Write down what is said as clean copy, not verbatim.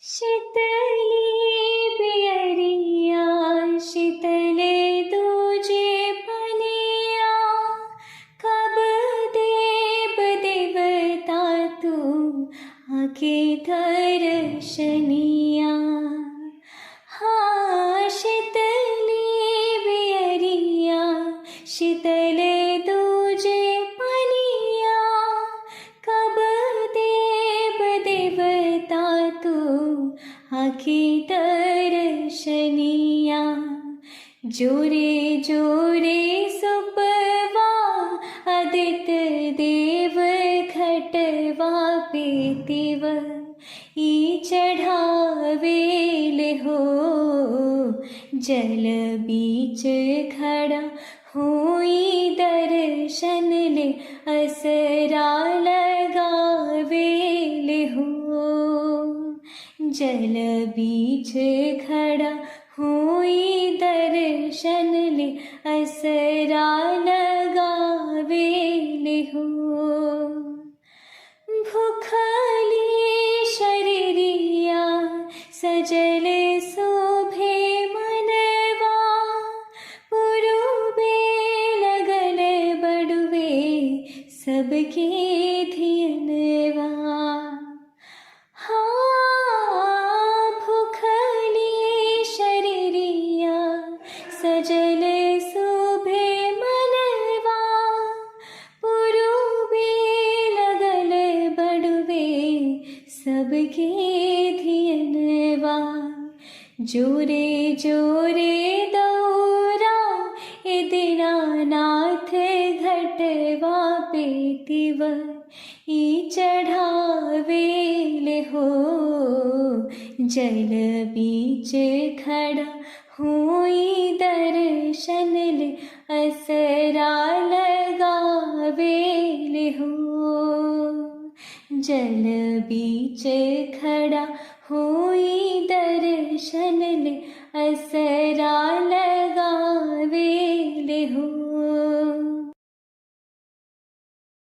शीतली बियरिया शीतले दूजे पनिया, कब देव देवता तू आके दर्शनिया। हाँ शीतली बियरिया शीतले दूजे पनिया, कब देव देवता तू आके दर्शनिया। जोरे जोरे सुपवा आदित्य देव घटवा पेतिव ई चढ़ावेल हो। जल बीच खड़ा होई दर्शन ले असरा लगावेल हो। जल बीच खड़ा होई दर्शन ले असरा लगावेल हो। भूखली शरीरिया सजल शोभे मनवा, पुरुबे लगल बड़ुवे सबके धियनवा। हाँ भूखली शरीरिया सजल शोभे मनवा, पुरुबे लगल बड़ुवे सबके धियनवा। जोरे जोरे दौरा ए दीनानाथ घटवा पेतिव ई चढ़ावेल हो। जल बीच खड़ा होई दर्शन ले असरा लगावेल हो। जल बीच खड़ा होई दर्शन ले असरा लगावेल हो।